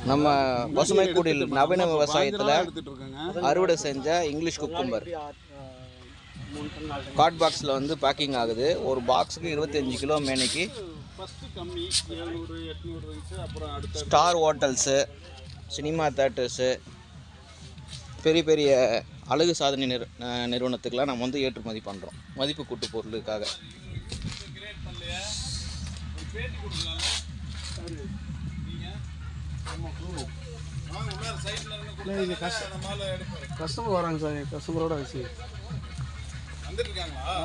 நம்ம பசுமைக்குடில் நவீன விவசாயத்தில் அறுவடை செஞ்ச இங்கிலீஷ் குக்கும்பர் காட் பாக்ஸில் வந்து பேக்கிங் ஆகுது. ஒரு பாக்ஸுக்கு 25 கிலோ மேனிக்கு. ஸ்டார் ஹோட்டல்ஸு, சினிமா தேட்டர்ஸு, பெரிய பெரிய அழகு சாதனை நிறுவனத்துக்கெலாம் நம்ம வந்து ஏற்றுமதி பண்ணுறோம் மதிப்பு கூட்டு பொருளுக்காக. கஸ்டமர் வராங்க சார், கஸ்டமரோட வந்துருக்காங்களா?